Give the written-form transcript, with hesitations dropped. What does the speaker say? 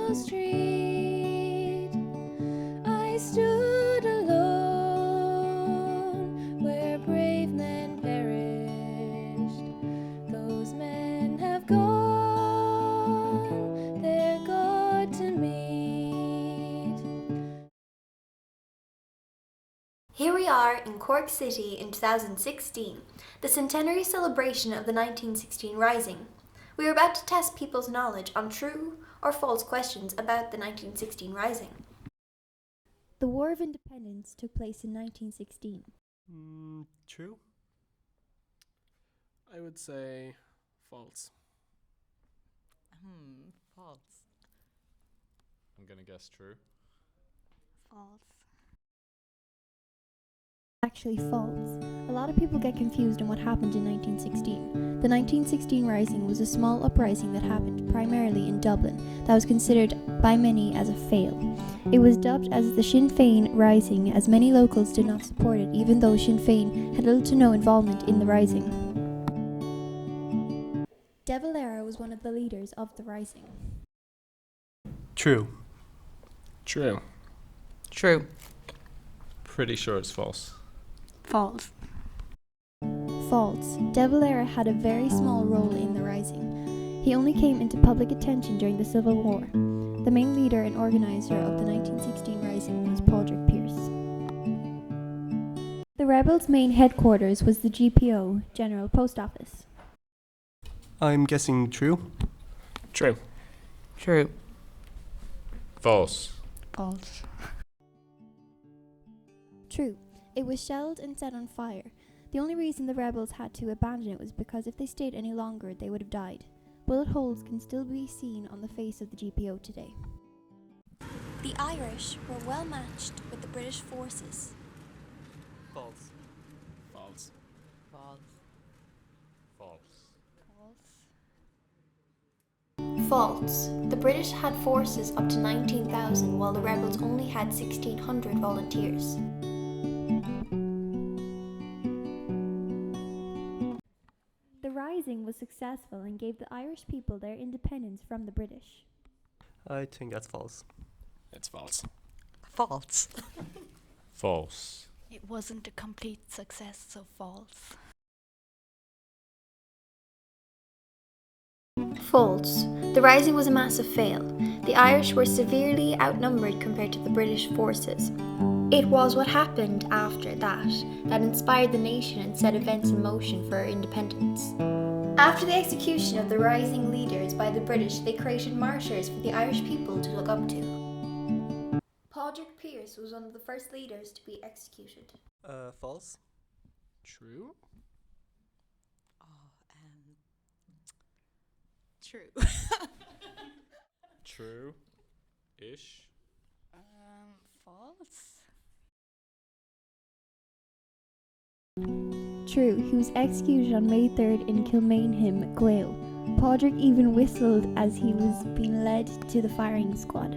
narrow street, I stood alone where brave men perished. Those men have gone their God to meet. Here we are in Cork City in 2016, the centenary celebration of the 1916 Rising. We are about to test people's knowledge on true or false questions about the 1916 Rising. The War of Independence took place in 1916. True? I would say false. False. I'm gonna guess true. False. Actually false. A lot of people get confused on what happened in 1916. The 1916 Rising was a small uprising that happened primarily in Dublin that was considered by many as a fail. It was dubbed as the Sinn Féin Rising as many locals did not support it, even though Sinn Féin had little to no involvement in the rising. De Valera was one of the leaders of the rising. True. True. True. Pretty sure it's false. False. False. De Valera had a very small role in the rising. He only came into public attention during the Civil War. The main leader and organizer of the 1916 Rising was Padraig Pearse. The rebels' main headquarters was the GPO, General Post Office. I'm guessing true. True. True. False. False. True. It was shelled and set on fire. The only reason the rebels had to abandon it was because if they stayed any longer, they would have died. Bullet holes can still be seen on the face of the GPO today. The Irish were well matched with the British forces. False. False. False. False. False. False. The British had forces up to 19,000 while the rebels only had 1,600 volunteers. The rising was successful and gave the Irish people their independence from the British. I think that's false. It's false. False. False. It wasn't a complete success, so false. False. The rising was a massive fail. The Irish were severely outnumbered compared to the British forces. It was what happened after that inspired the nation and set events in motion for independence. After the execution of the rising leaders by the British, they created martyrs for the Irish people to look up to. Padraig Pearse was one of the first leaders to be executed. False. True. True. True-ish. False. True, he was executed on May 3rd in Caoimhe, Gael. Padraig even whistled as he was being led to the firing squad.